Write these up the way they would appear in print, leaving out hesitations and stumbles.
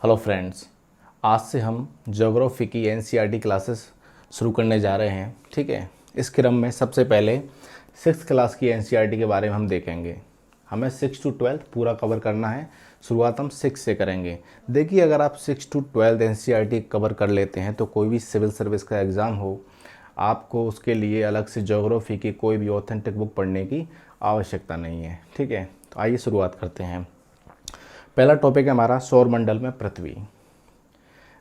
Hello friends, आज से हम ज्योग्राफी की एनसीईआरटी क्लासेस शुरू करने जा रहे हैं। ठीक है, इस क्रम में सबसे पहले 6th क्लास की एनसीईआरटी के बारे में हम देखेंगे। हमें 6 to 12 पूरा कवर करना है। शुरुआत हम 6 से करेंगे। देखिए, अगर आप 6 to 12 एनसीईआरटी कवर कर लेते हैं तो कोई भी सिविल सर्विस का एग्ज़ाम हो, आपको उसके लिए अलग से ज्योग्राफी की कोई भी ऑथेंटिक बुक पढ़ने की आवश्यकता नहीं है। ठीक है, तो आइए शुरुआत करते हैं। पहला टॉपिक है हमारा सौरमंडल में पृथ्वी।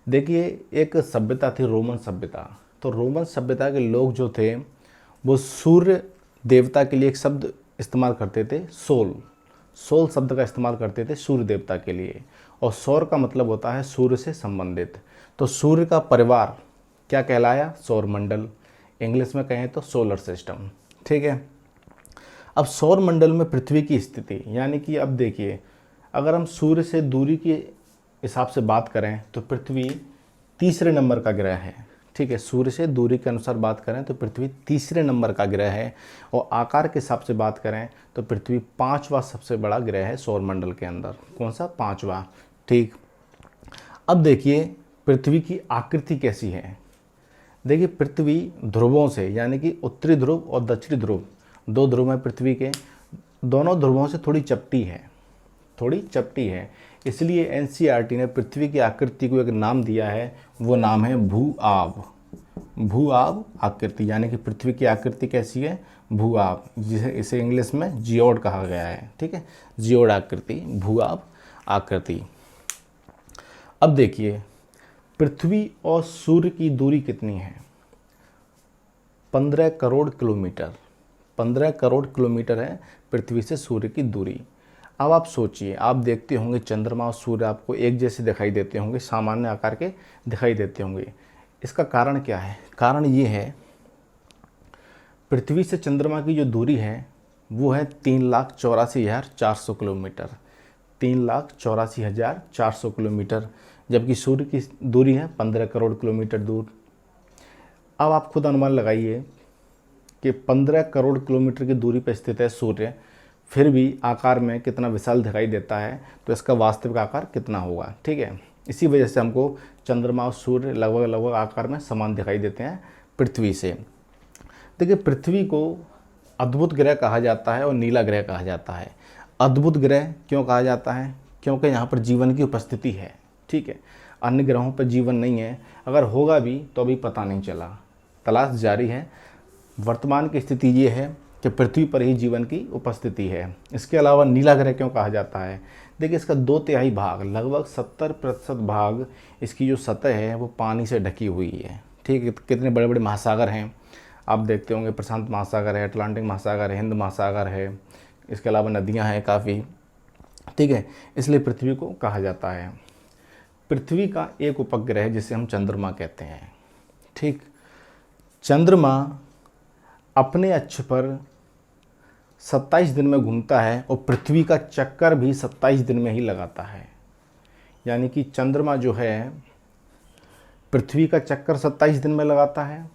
देखिए, एक सभ्यता थी रोमन सभ्यता। तो रोमन सभ्यता के लोग जो थे वो सूर्य देवता के लिए एक शब्द इस्तेमाल करते थे, सोल। सोल शब्द का इस्तेमाल करते थे सूर्य देवता के लिए। और सौर का मतलब होता है सूर्य से संबंधित। तो सूर्य का परिवार क्या कहलाया? सौरमंडल। इंग्लिश में कहें तो सोलर सिस्टम। ठीक है, अब सौरमंडल में पृथ्वी की स्थिति, यानी कि अब देखिए, अगर हम सूर्य से दूरी के हिसाब से बात करें तो पृथ्वी तीसरे नंबर का ग्रह है। ठीक है, सूर्य से दूरी के अनुसार बात करें तो पृथ्वी तीसरे नंबर का ग्रह है। और आकार के हिसाब से बात करें तो पृथ्वी 5वां सबसे बड़ा ग्रह है सौरमंडल के अंदर। कौन सा? 5वां। ठीक, अब देखिए पृथ्वी की आकृति कैसी है। देखिए, पृथ्वी ध्रुवों से, यानी कि उत्तरी ध्रुव और दक्षिणी ध्रुव, दो ध्रुव हैं पृथ्वी के, दोनों ध्रुवों से थोड़ी चपटी है, थोड़ी चपटी है। इसलिए एनसीईआरटी ने पृथ्वी की आकृति को एक नाम दिया है, वो नाम है भू आब। भू आब आकृति, यानी कि पृथ्वी की आकृति कैसी है? भू आब, जिसे इसे इंग्लिश में जियोड कहा गया है। ठीक है, जियोड आकृति, भू आब आकृति। अब देखिए, पृथ्वी और सूर्य की दूरी कितनी है? 15 करोड़ किलोमीटर। 15 करोड़ किलोमीटर है पृथ्वी से सूर्य की दूरी। अब आप सोचिए, आप देखते होंगे चंद्रमा और सूर्य आपको एक जैसे दिखाई देते होंगे, सामान्य आकार के दिखाई देते होंगे। इसका कारण क्या है? कारण ये है, पृथ्वी से चंद्रमा की जो दूरी है वो है 3,84,400 किलोमीटर। 3,84,400 किलोमीटर, जबकि सूर्य की दूरी है 15 करोड़ किलोमीटर दूर। अब आप खुद अनुमान लगाइए कि 15 करोड़ किलोमीटर की दूरी पर स्थित है सूर्य, फिर भी आकार में कितना विशाल दिखाई देता है, तो इसका वास्तविक आकार कितना होगा। ठीक है, इसी वजह से हमको चंद्रमा और सूर्य लगभग लगभग आकार में समान दिखाई देते हैं पृथ्वी से। देखिए, पृथ्वी को अद्भुत ग्रह कहा जाता है और नीला ग्रह कहा जाता है। अद्भुत ग्रह क्यों कहा जाता है? क्योंकि यहाँ पर जीवन की उपस्थिति है। ठीक है, अन्य ग्रहों पर जीवन नहीं है, अगर होगा भी तो अभी पता नहीं चला, तलाश जारी है। वर्तमान की स्थिति ये है कि पृथ्वी पर ही जीवन की उपस्थिति है। इसके अलावा नीला ग्रह क्यों कहा जाता है? देखिए, इसका 2/3 भाग, लगभग 70% भाग, इसकी जो सतह है वो पानी से ढकी हुई है। ठीक है, कितने बड़े बड़े महासागर हैं आप देखते होंगे, प्रशांत महासागर है, अटलांटिक महासागर है, हिंद महासागर है, इसके अलावा नदियाँ हैं काफ़ी। ठीक है, इसलिए पृथ्वी को कहा जाता है। पृथ्वी का एक उपग्रह जिसे हम चंद्रमा कहते हैं। ठीक, चंद्रमा अपने अक्ष पर 27 दिन में घूमता है और पृथ्वी का चक्कर भी 27 दिन में ही लगाता है। यानी कि चंद्रमा जो है पृथ्वी का चक्कर 27 दिन में लगाता है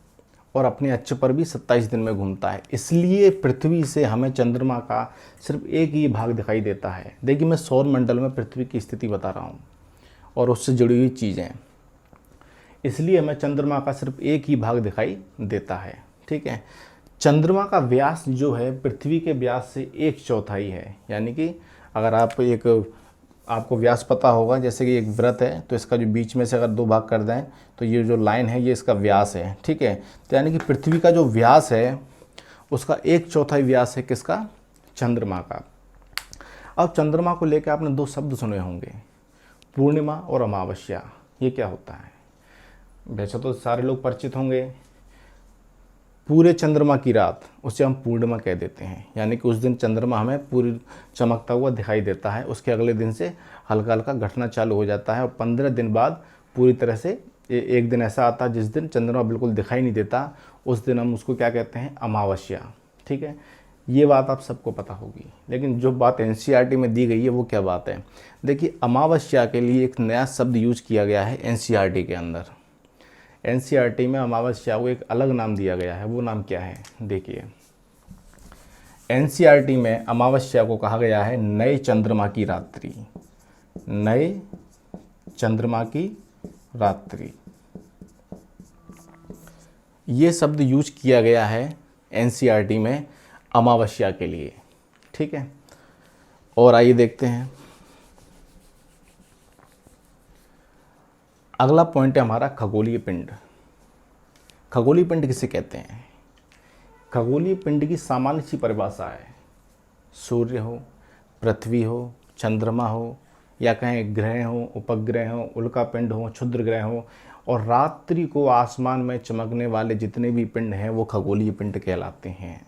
और अपने अक्ष पर भी 27 दिन में घूमता है। इसलिए पृथ्वी से हमें चंद्रमा का सिर्फ एक ही भाग दिखाई देता है। देखिए, मैं सौरमंडल में पृथ्वी की स्थिति बता रहा हूँ और उससे जुड़ी हुई चीज़ें, इसलिए हमें चंद्रमा का सिर्फ एक ही भाग दिखाई देता है। ठीक है, चंद्रमा का व्यास जो है पृथ्वी के व्यास से 1/4 है। यानी कि अगर आपको व्यास पता होगा, जैसे कि एक वृत्त है तो इसका जो बीच में से अगर 2 भाग कर दें तो ये जो लाइन है ये इसका व्यास है। ठीक है, तो यानी कि पृथ्वी का जो व्यास है उसका 1/4 व्यास है किसका? चंद्रमा का। अब चंद्रमा को लेकर आपने 2 शब्द सुने होंगे, पूर्णिमा और अमावस्या। ये क्या होता है? वैसे तो सारे लोग परिचित होंगे। पूरे चंद्रमा की रात, उसे हम पूर्णिमा कह देते हैं। यानी कि उस दिन चंद्रमा हमें पूरी चमकता हुआ दिखाई देता है, उसके अगले दिन से हल्का हल्का घटना चालू हो जाता है और 15 दिन बाद पूरी तरह से एक दिन ऐसा आता है जिस दिन चंद्रमा बिल्कुल दिखाई नहीं देता, उस दिन हम उसको क्या कहते हैं? अमावस्या। ठीक है, ये बात आप सबको पता होगी। लेकिन जो बात एनसीईआरटी में दी गई है वो क्या बात है? देखिए, अमावस्या के लिए एक नया शब्द यूज किया गया है एनसीईआरटी के अंदर। एनसीईआरटी में अमावस्या को एक अलग नाम दिया गया है। वो नाम क्या है? देखिए, एनसीईआरटी में अमावस्या को कहा गया है नए चंद्रमा की रात्रि। नए चंद्रमा की रात्रि। ये शब्द यूज किया गया है एनसीईआरटी में अमावस्या के लिए। ठीक है, और आइए देखते हैं अगला पॉइंट है हमारा खगोलीय पिंड। खगोलीय पिंड किसे कहते हैं? खगोलीय पिंड की सामान्य सी परिभाषा है, सूर्य हो, पृथ्वी हो, चंद्रमा हो, या कहें ग्रह हो, उपग्रह हो, उल्कापिंड हो, क्षुद्र ग्रह हो, और रात्रि को आसमान में चमकने वाले जितने भी पिंड हैं वो खगोलीय पिंड कहलाते हैं।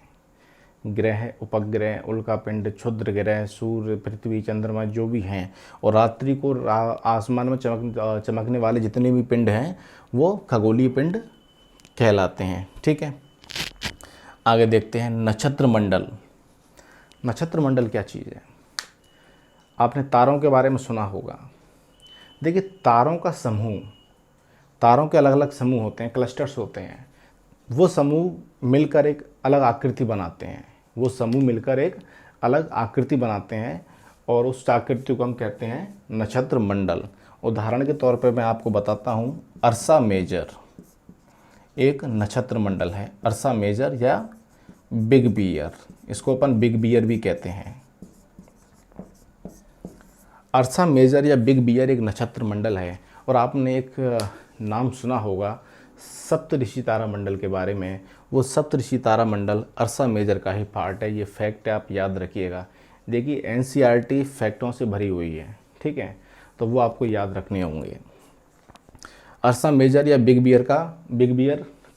ग्रह, उपग्रह, उल्कापिंड, क्षुद्र ग्रह, सूर्य, पृथ्वी, चंद्रमा जो भी हैं, और रात्रि को आसमान में चमकने वाले जितने भी पिंड हैं वो खगोलीय पिंड कहलाते हैं। ठीक है, आगे देखते हैं नक्षत्र मंडल। नक्षत्र मंडल क्या चीज़ है? आपने तारों के बारे में सुना होगा। देखिए, तारों का समूह, तारों के अलग अलग समूह होते हैं, क्लस्टर्स होते हैं। वो समूह मिलकर एक अलग आकृति बनाते हैं, वो समूह मिलकर एक अलग आकृति बनाते हैं, और उस आकृति को हम कहते हैं नक्षत्र मंडल। उदाहरण के तौर पर मैं आपको बताता हूँ, अर्सा मेजर एक नक्षत्र मंडल है। अर्सा मेजर या बिग बियर, इसको अपन बिग बियर भी कहते हैं। अर्सा मेजर या बिग बियर एक नक्षत्र मंडल है। और आपने एक नाम सुना होगा सप्तऋषि तारा मंडल के बारे में। वो सप्तऋषि तारा मंडल अर्सा मेजर का ही पार्ट है। ये फैक्ट आप याद रखिएगा। देखिए, एनसीईआरटी फैक्टों से भरी हुई है। ठीक है, तो वो आपको याद रखने होंगे। अर्सा मेजर या बिग बियर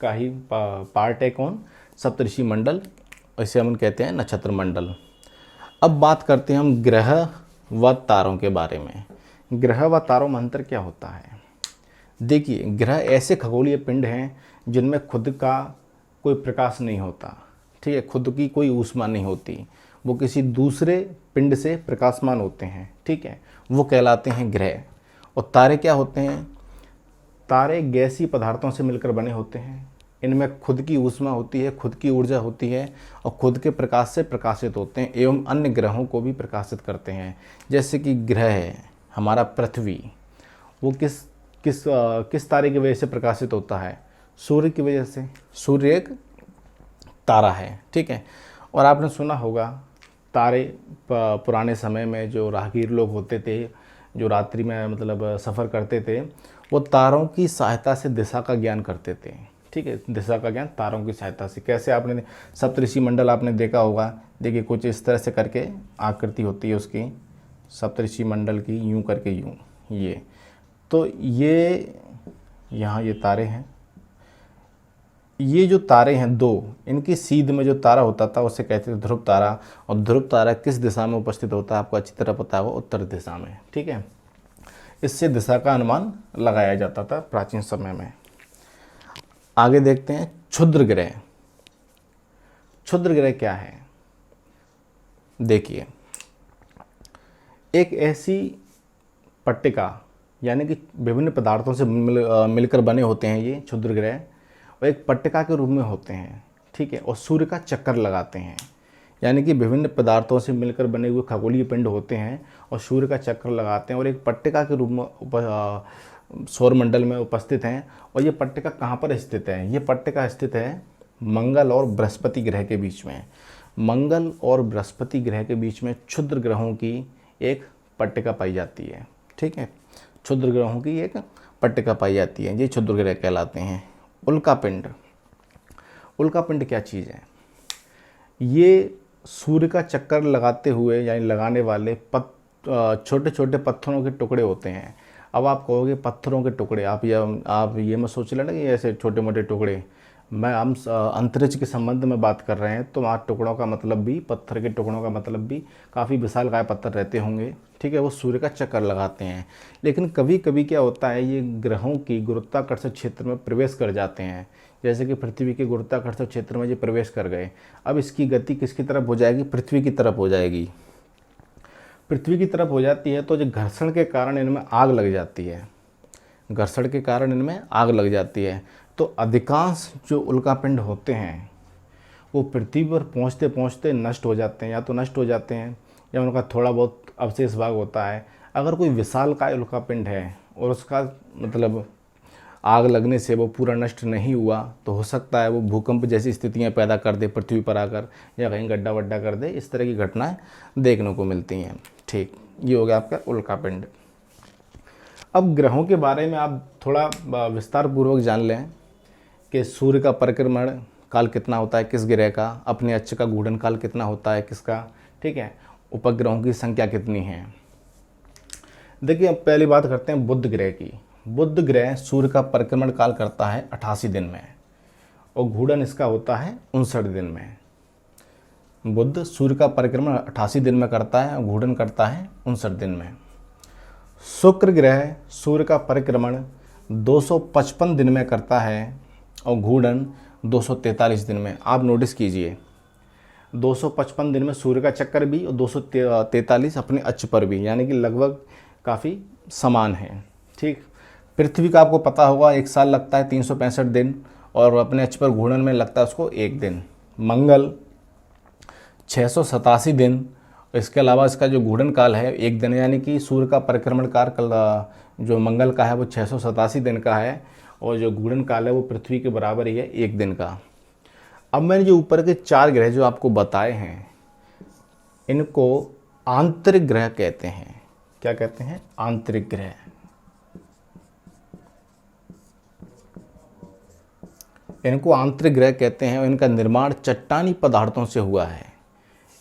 का ही पार्ट है कौन? सप्तऋषि मंडल, इसे हम कहते हैं नक्षत्र मंडल। अब बात करते हैं हम ग्रह व तारों के बारे में। ग्रह व तारों में अंतर क्या होता है? देखिए, ग्रह ऐसे खगोलीय पिंड हैं जिनमें खुद का कोई प्रकाश नहीं होता। ठीक है, खुद की कोई ऊष्मा नहीं होती, वो किसी दूसरे पिंड से प्रकाशमान होते हैं। ठीक है, वो कहलाते हैं ग्रह। और तारे क्या होते हैं? तारे गैसीय पदार्थों से मिलकर बने होते हैं। इनमें खुद की ऊष्मा होती है, खुद की ऊर्जा होती है, और खुद के प्रकाश से प्रकाशित होते हैं एवं अन्य ग्रहों को भी प्रकाशित करते हैं। जैसे कि ग्रह है हमारा पृथ्वी, वो किस तारे की वजह से प्रकाशित होता है? सूर्य की वजह से। सूर्य एक तारा है। ठीक है, और आपने सुना होगा तारे पुराने समय में जो राहगीर लोग होते थे, जो रात्रि में मतलब सफ़र करते थे, वो तारों की सहायता से दिशा का ज्ञान करते थे। ठीक है, दिशा का ज्ञान तारों की सहायता से। कैसे? आपने सप्तऋषि मंडल आपने देखा होगा। देखिए, कुछ इस तरह से करके आकृति होती है उसकी, सप्तऋषि मंडल की, यूं करके यूं। ये तो ये यहाँ ये तारे हैं। ये जो तारे हैं दो, इनकी सीध में जो तारा होता था उसे कहते थे ध्रुव तारा। और ध्रुव तारा किस दिशा में उपस्थित होता है आपको अच्छी तरह पता है, वो उत्तर दिशा में। ठीक है, इससे दिशा का अनुमान लगाया जाता था प्राचीन समय में। आगे देखते हैं क्षुद्र ग्रह। क्षुद्र ग्रह क्या है? देखिए, एक ऐसी पट्टिका, यानी कि विभिन्न पदार्थों से मिलकर बने होते हैं ये क्षुद्र ग्रह, और एक पट्टिका के रूप में होते हैं। ठीक है, और सूर्य का चक्कर लगाते हैं। यानी कि विभिन्न पदार्थों से मिलकर बने हुए खगोलीय पिंड होते हैं और सूर्य का चक्कर लगाते हैं, और एक पट्टिका के रूप में सौरमंडल में उपस्थित हैं। और ये पट्टिका कहाँ पर स्थित है? ये पट्टिका स्थित है मंगल और बृहस्पति ग्रह के बीच में। मंगल और बृहस्पति ग्रह के बीच में क्षुद्र ग्रहों की एक पट्टिका पाई जाती है। ठीक है, क्षुद्र ग्रहों की एक पट्टिका पाई जाती है, ये क्षुद्र ग्रह कहलाते हैं। उल्कापिंड। उल्कापिंड क्या चीज़ है? ये सूर्य का चक्कर लगाते हुए यानी लगाने वाले छोटे छोटे पत्थरों के टुकड़े होते हैं। अब आप कहोगे पत्थरों के टुकड़े, आप ये मत सोच लेना कि ऐसे छोटे मोटे टुकड़े। हम अंतरिक्ष के संबंध में बात कर रहे हैं, तो वहाँ टुकड़ों का मतलब भी, पत्थर के टुकड़ों का मतलब भी काफ़ी विशालकाय पत्थर रहते होंगे। ठीक है, वो सूर्य का चक्कर लगाते हैं। लेकिन कभी कभी क्या होता है, ये ग्रहों की गुरुत्वाकर्षण क्षेत्र में प्रवेश कर जाते हैं। जैसे कि पृथ्वी के गुरुत्वाकर्षण क्षेत्र में ये प्रवेश कर गए। अब इसकी गति किसकी तरफ हो जाएगी? पृथ्वी की तरफ हो जाएगी। पृथ्वी की तरफ हो जाती है तो जो घर्षण के कारण इनमें आग लग जाती है। घर्षण के कारण इनमें आग लग जाती है। तो अधिकांश जो उल्कापिंड होते हैं वो पृथ्वी पर पहुँचते पहुँचते नष्ट हो जाते हैं, या तो नष्ट हो जाते हैं या उनका थोड़ा बहुत अवशेष भाग होता है। अगर कोई विशालकाय उल्कापिंड है और उसका मतलब आग लगने से वो पूरा नष्ट नहीं हुआ, तो हो सकता है वो भूकंप जैसी स्थितियां पैदा कर दे पृथ्वी पर आकर, या कहीं गड्ढा वड्ढा कर दे। इस तरह की घटनाएं देखने को मिलती हैं। ठीक, ये हो गया आपका उल्कापिंड। अब ग्रहों के बारे में आप थोड़ा विस्तार पूर्वक जान लें कि सूर्य का परिक्रमण काल कितना होता है किस ग्रह का, अपने अक्ष का घूर्णन काल कितना होता है किसका, ठीक है, उपग्रहों की संख्या कितनी है। देखिए, अब पहली बात करते हैं बुध ग्रह की। बुध ग्रह सूर्य का परिक्रमण काल करता है 88 दिन में, और घूर्णन इसका होता है 59 दिन में। बुध सूर्य का परिक्रमण 88 दिन में करता है और घूर्णन करता है 59 दिन में। शुक्र ग्रह सूर्य का परिक्रमण 255 दिन में करता है और घूर्णन 243 दिन में। आप नोटिस कीजिए, 255 दिन में सूर्य का चक्कर भी और 243 अपने अक्ष पर भी, यानी कि लगभग काफ़ी समान है। ठीक, पृथ्वी का आपको पता होगा 1 साल लगता है 365 दिन, और अपने अक्ष पर घूर्णन में लगता है उसको 1 दिन। मंगल 687 दिन, इसके अलावा इसका जो घूर्णन काल है 1 दिन, यानी कि सूर्य का परिक्रमण काल जो मंगल का है वो 687 दिन का है, और जो घूर्णन काल है वो पृथ्वी के बराबर ही है 1 दिन का। अब मैंने जो ऊपर के 4 ग्रह जो आपको बताए हैं, इनको आंतरिक ग्रह कहते हैं। क्या कहते हैं? आंतरिक ग्रह। इनको आंतरिक ग्रह कहते हैं और इनका निर्माण चट्टानी पदार्थों से हुआ है।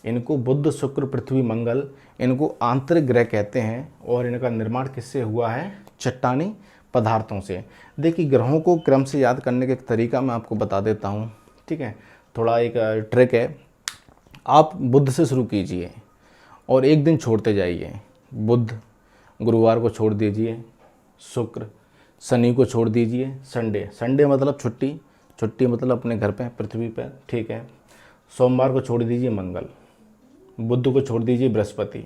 इनको बुध, शुक्र, पृथ्वी, मंगल, इनको आंतरिक ग्रह कहते हैं, और इनका निर्माण किससे हुआ है? चट्टानी पदार्थों से। देखिए, ग्रहों को क्रम से याद करने का एक तरीका मैं आपको बता देता हूँ। ठीक है, थोड़ा एक ट्रिक है। आप बुध से शुरू कीजिए और एक दिन छोड़ते जाइए। बुध, गुरुवार को छोड़ दीजिए, शुक्र, शनि को छोड़ दीजिए, संडे मतलब छुट्टी मतलब अपने घर पे, पृथ्वी पर, ठीक है। सोमवार को छोड़ दीजिए मंगल, बुध को छोड़ दीजिए बृहस्पति,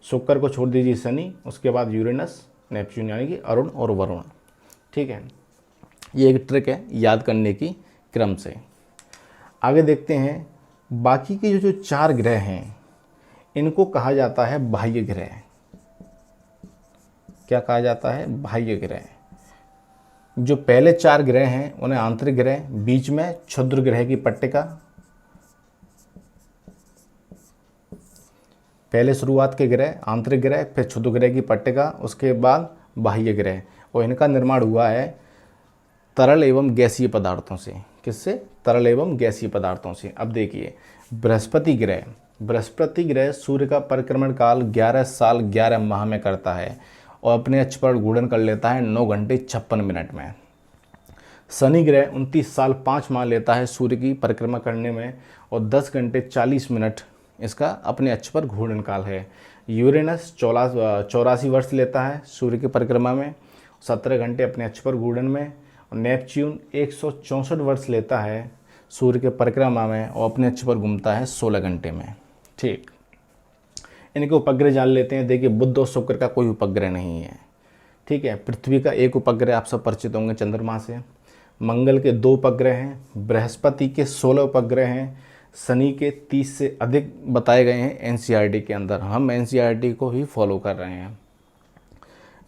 शुक्र को छोड़ दीजिए शनि, उसके बाद यूरेनस, नेपच्यून यानी कि अरुण और वरुण। ठीक है, ये एक ट्रिक है याद करने की क्रम से। आगे देखते हैं, बाकी के जो 4 ग्रह हैं इनको कहा जाता है बाह्य ग्रह। क्या कहा जाता है? बाह्य ग्रह। जो पहले 4 ग्रह हैं उन्हें आंतरिक ग्रह, बीच में क्षुद्र ग्रह की पट्टिका, पहले शुरुआत के ग्रह आंतरिक ग्रह, फिर क्षुद्र ग्रह की पट्टिका, उसके बाद बाह्य ग्रह, और इनका निर्माण हुआ है तरल एवं गैसीय पदार्थों से। किससे? तरल एवं गैसीय पदार्थों से। अब देखिए, बृहस्पति ग्रह सूर्य का परिक्रमण काल 11 साल 11 माह में करता है और अपने अक्ष पर घूर्णन कर लेता है 9 घंटे 56 मिनट में। शनि ग्रह 29 साल 5 माह लेता है सूर्य की परिक्रमा करने में, और 10 घंटे 40 मिनट इसका अपने अक्ष पर घूर्णन काल है। यूरेनस 84 वर्ष लेता है सूर्य की परिक्रमा में, 17 घंटे अपने अक्ष पर घूर्णन में, और नेपच्यून 164 वर्ष लेता है सूर्य के परिक्रमा में और अपने अक्ष पर घूमता है 16 घंटे में। ठीक, इनके उपग्रह जान लेते हैं। देखिए, बुध और शुक्र का कोई उपग्रह नहीं है। ठीक है, पृथ्वी का एक उपग्रह, आप सब परिचित होंगे चंद्रमा से। मंगल के 2 उपग्रह हैं, बृहस्पति के 16 उपग्रह हैं, शनि के 30 से अधिक बताए गए हैं एनसीईआरटी के अंदर। हम एनसीईआरटी को ही फॉलो कर रहे हैं।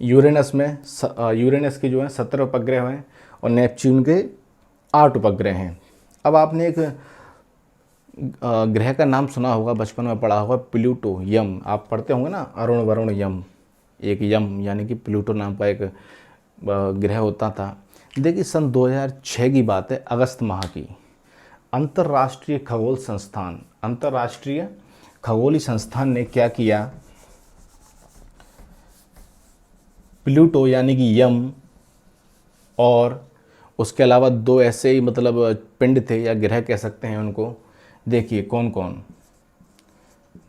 यूरेनस के जो हैं 17 उपग्रह हैं और नेपच्यून के 8 उपग्रह हैं। अब आपने एक ग्रह का नाम सुना होगा, बचपन में पढ़ा होगा, प्लूटो, यम। आप पढ़ते होंगे ना, अरुण वरुण यम, एक यम यानी कि प्लूटो नाम का एक ग्रह होता था। देखिए, सन 2006 की बात है, अगस्त माह की। अंतर्राष्ट्रीय खगोलीय संस्थान ने क्या किया, प्लूटो यानी कि यम और उसके अलावा 2 ऐसे ही मतलब पिंड थे या ग्रह कह सकते हैं उनको। देखिए कौन कौन,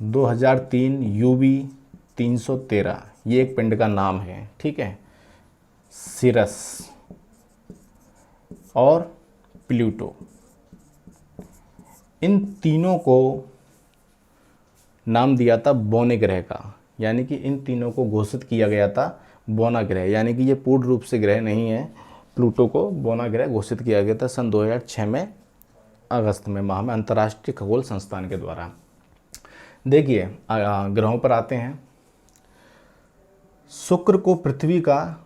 2003 यूवी 313, ये एक पिंड का नाम है। ठीक है, सिरस और प्लूटो, इन तीनों को नाम दिया था बौने ग्रह का, यानी कि इन तीनों को घोषित किया गया था बौना ग्रह, यानी कि ये पूर्ण रूप से ग्रह नहीं है। प्लूटो को बौना ग्रह घोषित किया गया था सन 2006 में अगस्त में माह में अंतर्राष्ट्रीय खगोल संस्थान के द्वारा। देखिए, ग्रहों पर आते हैं। शुक्र को पृथ्वी का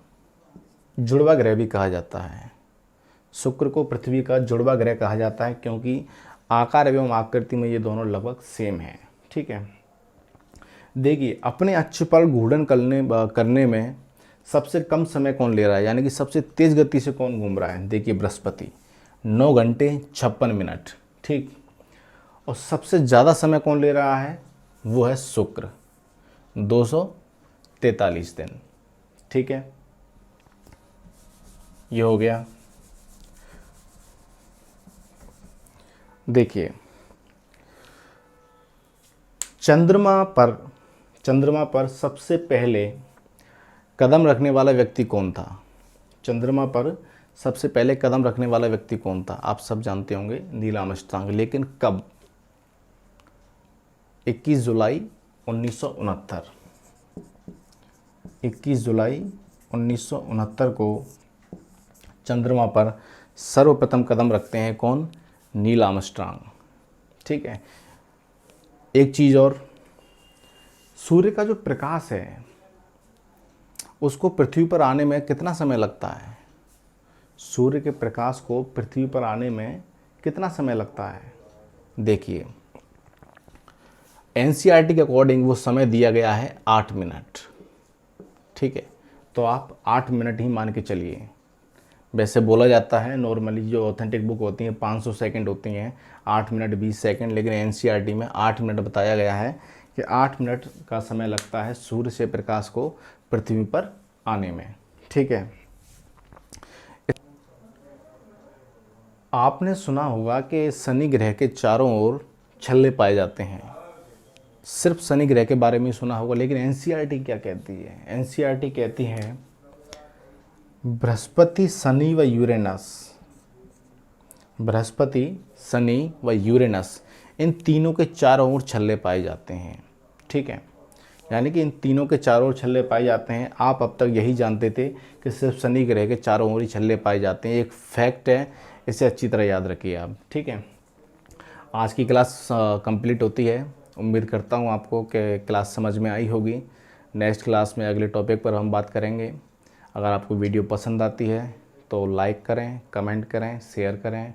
जुड़वा ग्रह भी कहा जाता है। शुक्र को पृथ्वी का जुड़वा ग्रह कहा जाता है क्योंकि आकार एवं आकृति में ये दोनों लगभग सेम हैं। ठीक है, देखिए अपने अक्ष पर घूर्णन करने में सबसे कम समय कौन ले रहा है, यानी कि सबसे तेज़ गति से कौन घूम रहा है। देखिए बृहस्पति 9 घंटे 56 मिनट। ठीक, और सबसे ज़्यादा समय कौन ले रहा है, वो है शुक्र 243 दिन। ठीक है, ये हो गया। देखिए चंद्रमा पर सबसे पहले कदम रखने वाला व्यक्ति कौन था। चंद्रमा पर सबसे पहले कदम रखने वाला व्यक्ति कौन था, आप सब जानते होंगे, नील आर्मस्ट्रांग। लेकिन कब, 21 जुलाई 1969। 21 जुलाई 1969 को चंद्रमा पर सर्वप्रथम कदम रखते हैं कौन, नील आर्मस्ट्रांग। ठीक है, एक चीज़ और, सूर्य का जो प्रकाश है उसको पृथ्वी पर आने में कितना समय लगता है। सूर्य के प्रकाश को पृथ्वी पर आने में कितना समय लगता है। देखिए एनसीईआरटी के अकॉर्डिंग वो समय दिया गया है 8 मिनट। ठीक है, तो आप 8 मिनट ही मान के चलिए। वैसे बोला जाता है नॉर्मली जो ऑथेंटिक बुक होती हैं 500 सेकंड होती हैं, 8 मिनट 20 सेकंड, लेकिन एनसीईआरटी में 8 मिनट बताया गया है कि 8 मिनट का समय लगता है सूर्य से प्रकाश को पृथ्वी पर आने में। ठीक है, आपने सुना होगा कि शनि ग्रह के चारों ओर छल्ले पाए जाते हैं। सिर्फ शनि ग्रह के बारे में सुना होगा, लेकिन एनसीईआरटी क्या कहती है। एनसीईआरटी कहती है बृहस्पति शनि व यूरेनस, बृहस्पति शनि व यूरेनस इन तीनों के चारों ओर छल्ले पाए जाते हैं। ठीक है, यानी कि इन तीनों के चारों ओर छल्ले पाए जाते हैं। आप अब तक यही जानते थे कि सिर्फ शनि ग्रह के चारों ओर ही छल्ले पाए जाते हैं। एक फैक्ट है, इसे अच्छी तरह याद रखिए आप। ठीक है, आज की क्लास कंप्लीट होती है। उम्मीद करता हूँ आपको कि क्लास समझ में आई होगी। नेक्स्ट क्लास में अगले टॉपिक पर हम बात करेंगे। अगर आपको वीडियो पसंद आती है तो लाइक करें, कमेंट करें, शेयर करें।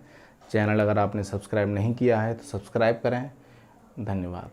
चैनल अगर आपने सब्सक्राइब नहीं किया है तो सब्सक्राइब करें। धन्यवाद।